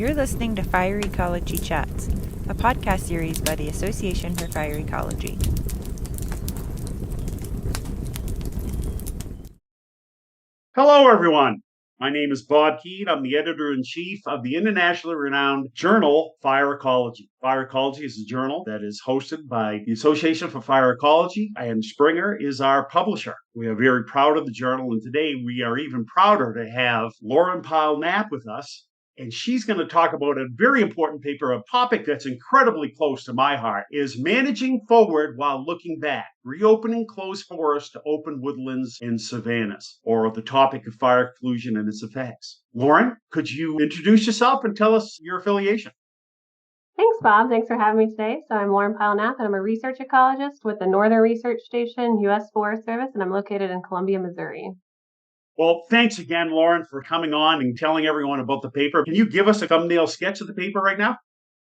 You're listening to Fire Ecology Chats, a podcast series by the Association for Fire Ecology. Hello, everyone. My name is Bob Keane. I'm the editor-in-chief of the internationally renowned journal Fire Ecology. Fire Ecology is a journal that is hosted by the Association for Fire Ecology, and Springer is our publisher. We are very proud of the journal, and today we are even prouder to have Lauren Pile Knapp with us. And she's going to talk about a very important paper, a topic that's incredibly close to my heart, is managing forward while looking back, reopening closed forests to open woodlands and savannas, or the topic of fire exclusion and its effects. Lauren, could you introduce yourself and tell us your affiliation? Thanks, Bob. Thanks for having me today. So I'm Lauren Pile Knapp, and I'm a research ecologist with the Northern Research Station, U.S. Forest Service, and I'm located in Columbia, Missouri. Well, thanks again, Lauren, for coming on and telling everyone about the paper. Can you give us a thumbnail sketch of the paper right now?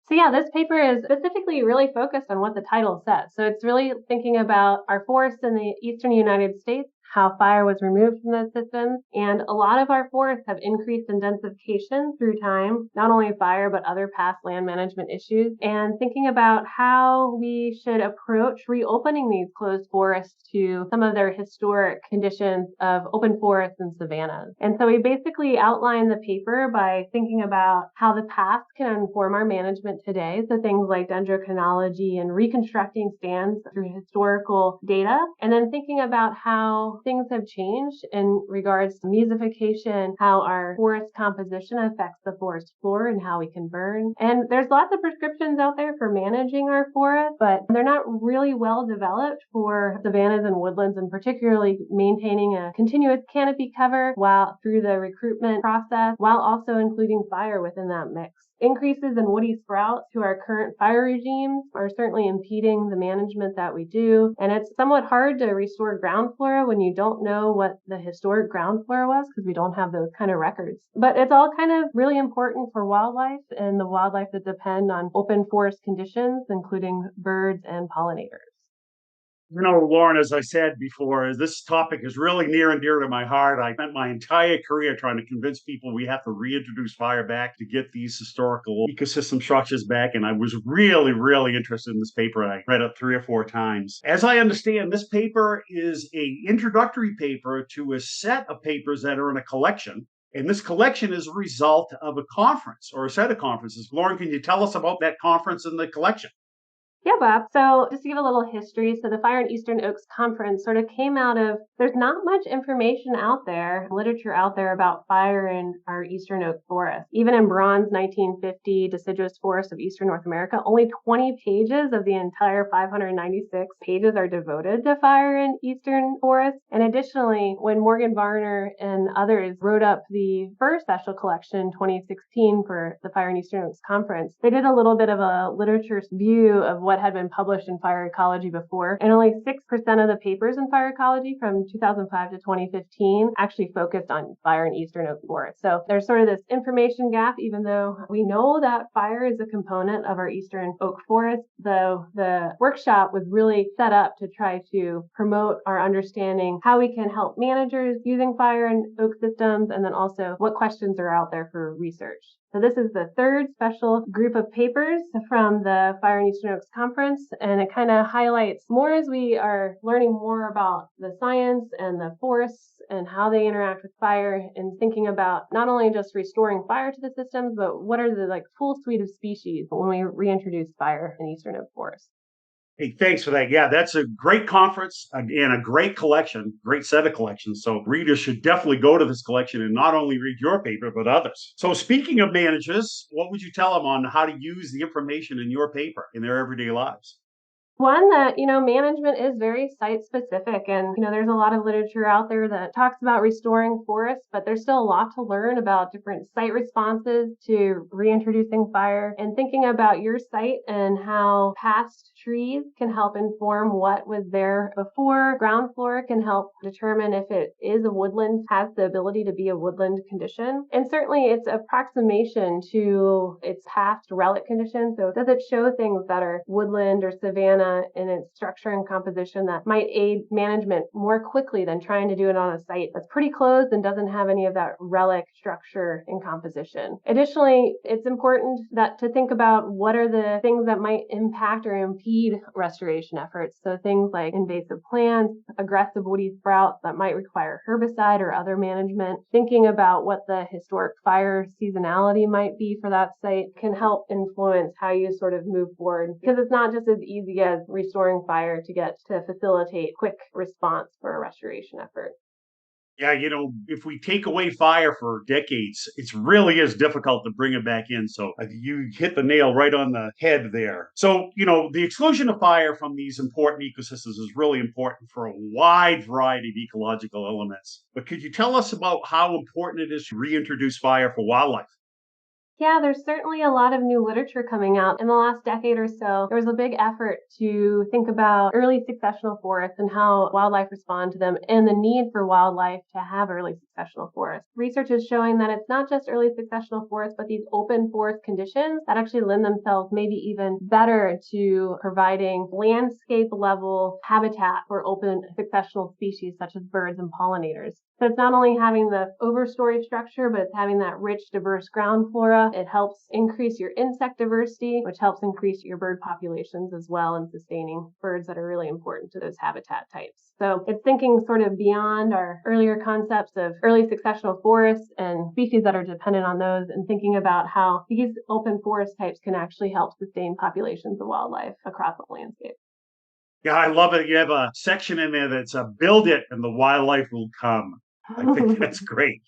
So yeah, this paper is specifically really focused on what the title says. So it's really thinking about our forests in the eastern United States, how fire was removed from those systems. And a lot of our forests have increased in densification through time, not only fire, but other past land management issues. And thinking about how we should approach reopening these closed forests to some of their historic conditions of open forests and savannas. And so we basically outline the paper by thinking about how the past can inform our management today. So things like dendrochronology and reconstructing stands through historical data. And then thinking about how things have changed in regards to mesification, how our forest composition affects the forest floor and how we can burn. And there's lots of prescriptions out there for managing our forest, but they're not really well developed for savannas and woodlands, and particularly maintaining a continuous canopy cover while through the recruitment process, while also including fire within that mix. Increases in woody sprouts to our current fire regimes are certainly impeding the management that we do. And it's somewhat hard to restore ground flora when you don't know what the historic ground flora was, because we don't have those kind of records. But it's all kind of really important for wildlife and the wildlife that depend on open forest conditions, including birds and pollinators. You know, Lauren, as I said before, this topic is really near and dear to my heart. I spent my entire career trying to convince people we have to reintroduce fire back to get these historical ecosystem structures back. And I was really, really interested in this paper. I read it 3 or 4 times. As I understand, this paper is an introductory paper to a set of papers that are in a collection. And this collection is a result of a conference or a set of conferences. Lauren, can you tell us about that conference and the collection? Yeah, Bob. So just to give a little history, so the Fire and Eastern Oaks Conference sort of came out of, there's not much information out there, literature out there about fire in our Eastern Oak forest. Even in Braun's 1950 Deciduous Forest of Eastern North America, only 20 pages of the entire 596 pages are devoted to fire in Eastern forests. And additionally, when Morgan Varner and others wrote up the first special collection in 2016 for the Fire and Eastern Oaks Conference, they did a little bit of a literature view of what had been published in Fire Ecology before, and only 6% of the papers in Fire Ecology from 2005 to 2015 actually focused on fire in Eastern Oak Forest. So there's sort of this information gap, even though we know that fire is a component of our Eastern Oak Forest, though the workshop was really set up to try to promote our understanding how we can help managers using fire in oak systems, and then also what questions are out there for research. So this is the third special group of papers from the Fire and Eastern Oaks Conference, and it kind of highlights more as we are learning more about the science and the forests and how they interact with fire, and thinking about not only just restoring fire to the systems, but what are the full suite of species when we reintroduce fire in Eastern Oak Forest. Hey, thanks for that. Yeah, that's a great conference and a great collection, great set of collections. So readers should definitely go to this collection and not only read your paper, but others. So speaking of managers, what would you tell them on how to use the information in your paper in their everyday lives? One that, management is very site specific, and, there's a lot of literature out there that talks about restoring forests, but there's still a lot to learn about different site responses to reintroducing fire, and thinking about your site and how past trees can help inform what was there before. Ground flora can help determine if it is a woodland, has the ability to be a woodland condition. And certainly its approximation to its past relic condition. So does it show things that are woodland or savanna savanna in its structure and composition that might aid management more quickly than trying to do it on a site that's pretty closed and doesn't have any of that relic structure and composition. Additionally, it's important to think about what are the things that might impact or impede restoration efforts. So things like invasive plants, aggressive woody sprouts that might require herbicide or other management. Thinking about what the historic fire seasonality might be for that site can help influence how you sort of move forward, because it's not just as easy as restoring fire to facilitate quick response for a restoration effort. Yeah, if we take away fire for decades, it really is difficult to bring it back in. So you hit the nail right on the head there. So, the exclusion of fire from these important ecosystems is really important for a wide variety of ecological elements. But could you tell us about how important it is to reintroduce fire for wildlife? Yeah, there's certainly a lot of new literature coming out. In the last decade or so, there was a big effort to think about early successional forests and how wildlife respond to them and the need for wildlife to have early successional forests. Research is showing that it's not just early successional forests, but these open forest conditions that actually lend themselves maybe even better to providing landscape level habitat for open successional species such as birds and pollinators. So it's not only having the overstory structure, but it's having that rich, diverse ground flora. It helps increase your insect diversity, which helps increase your bird populations as well, and sustaining birds that are really important to those habitat types. So it's thinking sort of beyond our earlier concepts of early successional forests and species that are dependent on those, and thinking about how these open forest types can actually help sustain populations of wildlife across the landscape. Yeah, I love it. You have a section in there that's build it and the wildlife will come. I think that's great.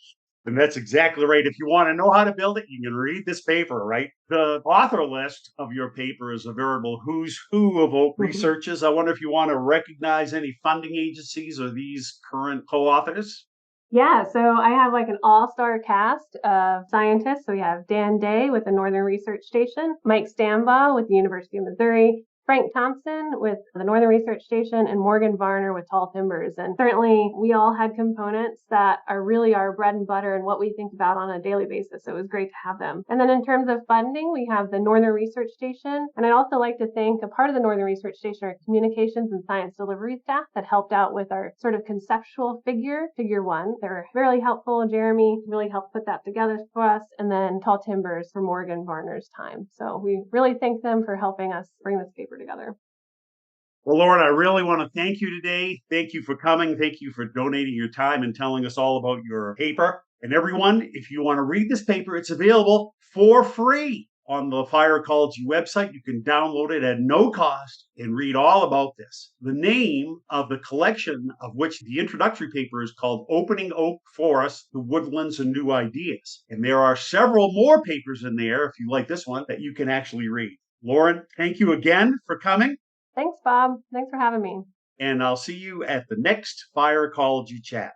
And that's exactly right. If you want to know how to build it, you can read this paper, right? The author list of your paper is a veritable who's who of oak researchers. I wonder if you want to recognize any funding agencies or these current co-authors. Yeah, so I have like an all-star cast of scientists. So we have Dan Day with the Northern Research Station, Mike Stambaugh with the University of Missouri, Frank Thompson with the Northern Research Station, and Morgan Varner with Tall Timbers. And certainly we all had components that are really our bread and butter and what we think about on a daily basis. So it was great to have them. And then in terms of funding, we have the Northern Research Station. And I'd also like to thank a part of the Northern Research Station, our communications and science delivery staff that helped out with our sort of conceptual figure one. They were really helpful. Jeremy really helped put that together for us. And then Tall Timbers for Morgan Varner's time. So we really thank them for helping us bring this paper together. Well, Lauren, I really want to thank you today. Thank you for coming. Thank you for donating your time and telling us all about your paper. And everyone, if you want to read this paper, it's available for free on the Fire Ecology website. You can download it at no cost and read all about this. The name of the collection of which the introductory paper is called Opening Oak Forests, the Woodlands and New Ideas. And there are several more papers in there, if you like this one, that you can actually read. Lauren, thank you again for coming. Thanks, Bob. Thanks for having me. And I'll see you at the next Fire Ecology Chat.